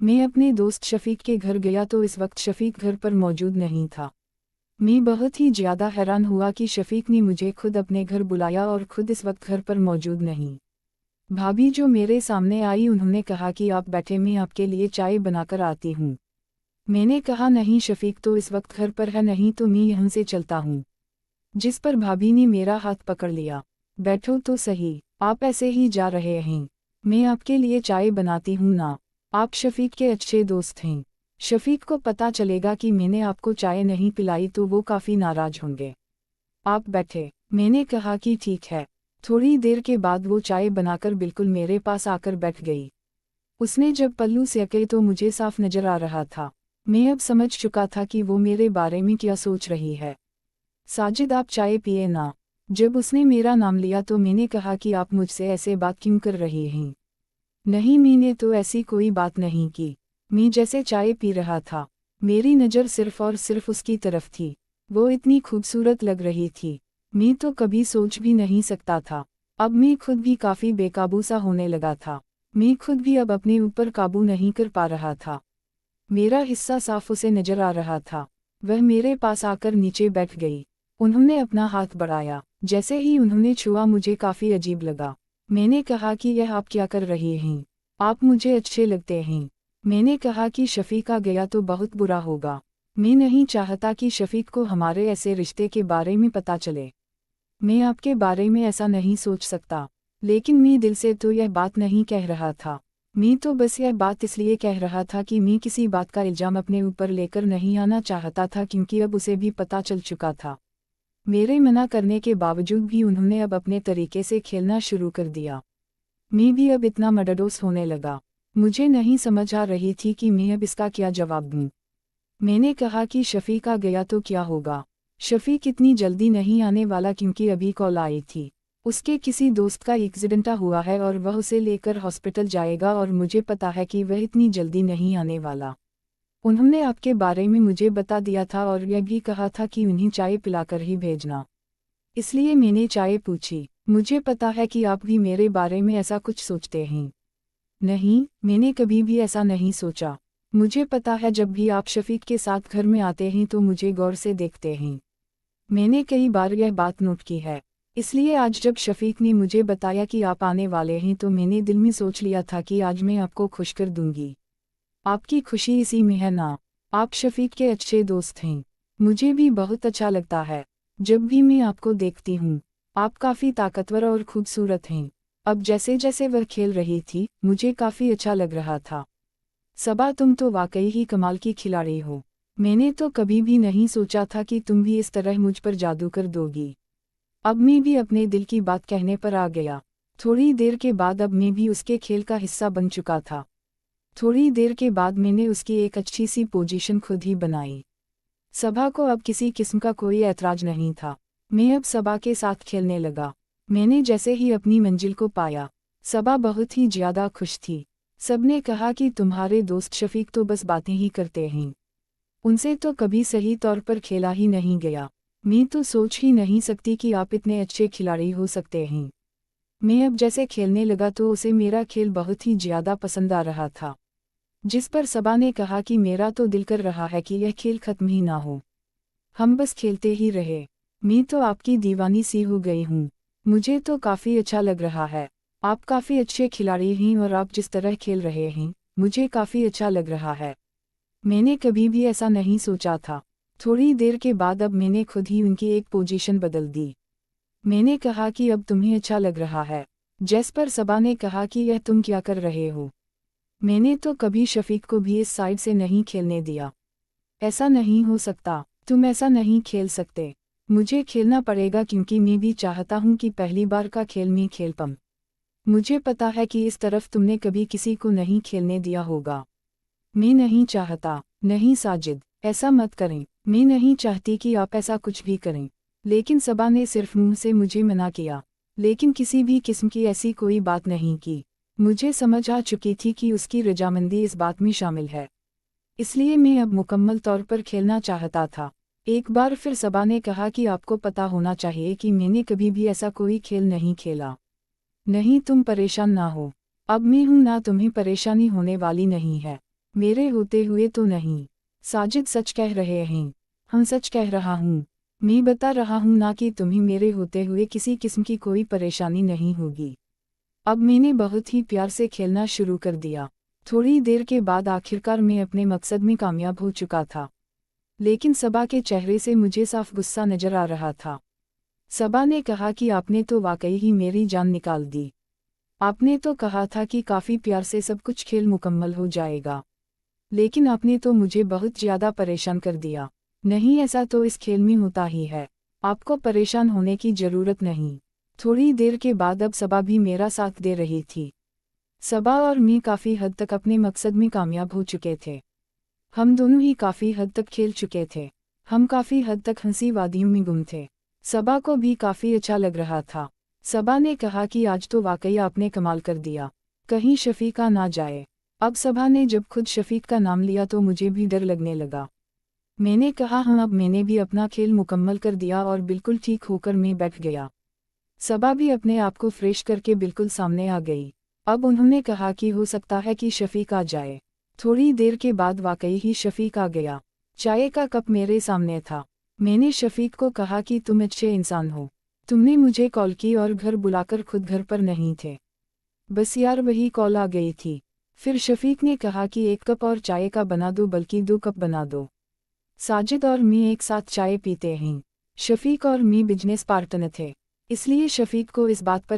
मैं अपने दोस्त शफीक के घर गया तो इस वक्त शफीक घर पर मौजूद नहीं था। मैं बहुत ही ज़्यादा हैरान हुआ कि शफीक ने मुझे खुद अपने घर बुलाया और खुद इस वक्त घर पर मौजूद नहीं। भाभी जो मेरे सामने आई उन्होंने कहा कि आप बैठे, मैं आपके लिए चाय बनाकर आती हूँ। मैंने कहा नहीं, शफीक तो इस वक्त घर पर है नहीं तो मैं यहाँ से चलता हूँ। जिस पर भाभी ने मेरा हाथ पकड़ लिया। बैठो तो सही, आप ऐसे ही जा रहे हैं? मैं आपके लिए चाय बनाती हूँ ना। आप शफीक के अच्छे दोस्त हैं। शफीक को पता चलेगा कि मैंने आपको चाय नहीं पिलाई तो वो काफ़ी नाराज होंगे। आप बैठे। मैंने कहा कि ठीक है। थोड़ी देर के बाद वो चाय बनाकर बिल्कुल मेरे पास आकर बैठ गई। उसने जब पल्लू सेके तो मुझे साफ नजर आ रहा था। मैं अब समझ चुका था कि वो मेरे बारे में क्या सोच रही है। साजिद आप चाय पिए ना। जब उसने मेरा नाम लिया तो मैंने कहा कि आप मुझसे ऐसे बात क्यों कर रही हैं? नहीं, मैंने तो ऐसी कोई बात नहीं की। मैं जैसे चाय पी रहा था, मेरी नज़र सिर्फ और सिर्फ उसकी तरफ थी। वो इतनी खूबसूरत लग रही थी, मैं तो कभी सोच भी नहीं सकता था। अब मैं खुद भी काफ़ी बेकाबू सा होने लगा था। मैं खुद भी अब अपने ऊपर काबू नहीं कर पा रहा था। मेरा हिस्सा साफ उसे नजर आ रहा था। वह मेरे पास आकर नीचे बैठ गई। उन्होंने अपना हाथ बढ़ाया। जैसे ही उन्होंने छुआ मुझे काफ़ी अजीब लगा। मैंने कहा कि यह आप क्या कर रही हैं? आप मुझे अच्छे लगते हैं। मैंने कहा कि शफीक आ गया तो बहुत बुरा होगा। मैं नहीं चाहता कि शफीक को हमारे ऐसे रिश्ते के बारे में पता चले। मैं आपके बारे में ऐसा नहीं सोच सकता, लेकिन मैं दिल से तो यह बात नहीं कह रहा था। मैं तो बस यह बात इसलिए कह रहा था कि मैं किसी बात का इल्ज़ाम अपने ऊपर लेकर नहीं आना चाहता था, क्योंकि अब उसे भी पता चल चुका था। मेरे मना करने के बावजूद भी उन्होंने अब अपने तरीके से खेलना शुरू कर दिया। मैं भी अब इतना मडडोस होने लगा। मुझे नहीं समझ आ रही थी कि मैं अब इसका क्या जवाब दूँ। मैंने कहा कि शफीक आ गया तो क्या होगा? शफीक इतनी जल्दी नहीं आने वाला, क्योंकि अभी कॉल आई थी। उसके किसी दोस्त का एक्सीडेंट हुआ है और वह उसे लेकर हॉस्पिटल जाएगा और मुझे पता है कि वह इतनी जल्दी नहीं आने वाला। उन्होंने आपके बारे में मुझे बता दिया था और यह भी कहा था कि उन्हें चाय पिलाकर ही भेजना। इसलिए मैंने चाय पूछी। मुझे पता है कि आप भी मेरे बारे में ऐसा कुछ सोचते हैं। नहीं, मैंने कभी भी ऐसा नहीं सोचा। मुझे पता है जब भी आप शफीक के साथ घर में आते हैं तो मुझे गौर से देखते हैं। मैंने कई बार यह बात नोट की है। इसलिए आज जब शफीक ने मुझे बताया कि आप आने वाले हैं तो मैंने दिल में सोच लिया था कि आज मैं आपको खुश कर दूंगी। आपकी खुशी इसी में है ना। आप शफीक के अच्छे दोस्त हैं। मुझे भी बहुत अच्छा लगता है जब भी मैं आपको देखती हूँ। आप काफ़ी ताकतवर और खूबसूरत हैं। अब जैसे जैसे वह खेल रही थी मुझे काफ़ी अच्छा लग रहा था। सबा तुम तो वाकई ही कमाल की खिलाड़ी हो। मैंने तो कभी भी नहीं सोचा था कि तुम भी इस तरह मुझ पर जादू कर दोगी। अब मैं भी अपने दिल की बात कहने पर आ गया। थोड़ी देर के बाद अब मैं भी उसके खेल का हिस्सा बन चुका था। थोड़ी देर के बाद मैंने उसकी एक अच्छी सी पोजीशन खुद ही बनाई। सबा को अब किसी किस्म का कोई ऐतराज नहीं था। मैं अब सबा के साथ खेलने लगा। मैंने जैसे ही अपनी मंजिल को पाया, सबा बहुत ही ज़्यादा खुश थी। सबने कहा कि तुम्हारे दोस्त शफीक तो बस बातें ही करते हैं, उनसे तो कभी सही तौर पर खेला ही नहीं गया। मैं तो सोच ही नहीं सकती कि आप इतने अच्छे खिलाड़ी हो सकते हैं। मैं अब जैसे खेलने लगा तो उसे मेरा खेल बहुत ही ज़्यादा पसंद आ रहा था। जिस पर सबा ने कहा कि मेरा तो दिल कर रहा है कि यह खेल खत्म ही ना हो, हम बस खेलते ही रहे। मैं तो आपकी दीवानी सी हो गई हूँ। मुझे तो काफ़ी अच्छा लग रहा है। आप काफ़ी अच्छे खिलाड़ी हैं और आप जिस तरह खेल रहे हैं मुझे काफ़ी अच्छा लग रहा है। मैंने कभी भी ऐसा नहीं सोचा था। थोड़ी देर के बाद अब मैंने खुद ही उनकी एक पोजीशन बदल दी। मैंने कहा कि अब तुम्हें अच्छा लग रहा है। जिस पर सबा ने कहा कि यह तुम क्या कर रहे हो? मैंने तो कभी शफीक को भी इस साइड से नहीं खेलने दिया। ऐसा नहीं हो सकता, तुम ऐसा नहीं खेल सकते। मुझे खेलना पड़ेगा क्योंकि मैं भी चाहता हूँ कि पहली बार का खेल मैं खेल पाऊं। मुझे पता है कि इस तरफ तुमने कभी किसी को नहीं खेलने दिया होगा। मैं नहीं चाहता। नहीं साजिद, ऐसा मत करें। मैं नहीं चाहती कि आप ऐसा कुछ भी करें। लेकिन सबा ने सिर्फ मुंह से मुझे मना किया, लेकिन किसी भी किस्म की ऐसी कोई बात नहीं की। मुझे समझ आ चुकी थी कि उसकी रजामंदी इस बात में शामिल है। इसलिए मैं अब मुकम्मल तौर पर खेलना चाहता था। एक बार फिर सबा ने कहा कि आपको पता होना चाहिए कि मैंने कभी भी ऐसा कोई खेल नहीं खेला। नहीं, तुम परेशान ना हो। अब मैं हूं ना, तुम्हें परेशानी होने वाली नहीं है। मेरे होते हुए तो नहीं। साजिद सच कह रहे हैं। हाँ सच कह रहा हूँ। मैं बता रहा हूँ ना कि तुम्हें मेरे होते हुए किसी किस्म की कोई परेशानी नहीं होगी। अब मैंने बहुत ही प्यार से खेलना शुरू कर दिया। थोड़ी देर के बाद आखिरकार मैं अपने मकसद में कामयाब हो चुका था। लेकिन सबा के चेहरे से मुझे साफ गुस्सा नजर आ रहा था। सबा ने कहा कि आपने तो वाकई ही मेरी जान निकाल दी। आपने तो कहा था कि काफ़ी प्यार से सब कुछ खेल मुकम्मल हो जाएगा। लेकिन आपने तो मुझे बहुत ज़्यादा परेशान कर दिया। नहीं, ऐसा तो इस खेल में होता ही है। आपको परेशान होने की ज़रूरत नहीं। थोड़ी देर के बाद अब सबा भी मेरा साथ दे रही थी। सबा और मैं काफ़ी हद तक अपने मकसद में कामयाब हो चुके थे। हम दोनों ही काफ़ी हद तक खेल चुके थे। हम काफ़ी हद तक हंसी वादियों में गुम थे। सबा को भी काफ़ी अच्छा लग रहा था। सबा ने कहा कि आज तो वाकई आपने कमाल कर दिया, कहीं शफीका ना जाए। अब सबा ने जब खुद शफीक का नाम लिया तो मुझे भी डर लगने लगा। मैंने कहा हाँ, अब मैंने भी अपना खेल मुकम्मल कर दिया और बिल्कुल ठीक होकर मैं बैठ गया। सबा भी अपने आप को फ्रेश करके बिल्कुल सामने आ गई। अब उन्होंने कहा कि हो सकता है कि शफीक आ जाए। थोड़ी देर के बाद वाकई ही शफीक आ गया। चाय का कप मेरे सामने था। मैंने शफीक को कहा कि तुम अच्छे इंसान हो। तुमने मुझे कॉल की और घर बुलाकर खुद घर पर नहीं थे। बस यार वही कॉल आ गई थी। फिर शफीक ने कहा कि 1 कप और चाय का बना दो, बल्कि 2 कप बना दो। साजिद और मैं एक साथ चाय पीते हैं। शफीक और मैं बिजनेस पार्टनर थे, इसलिए शफीक को इस बात पर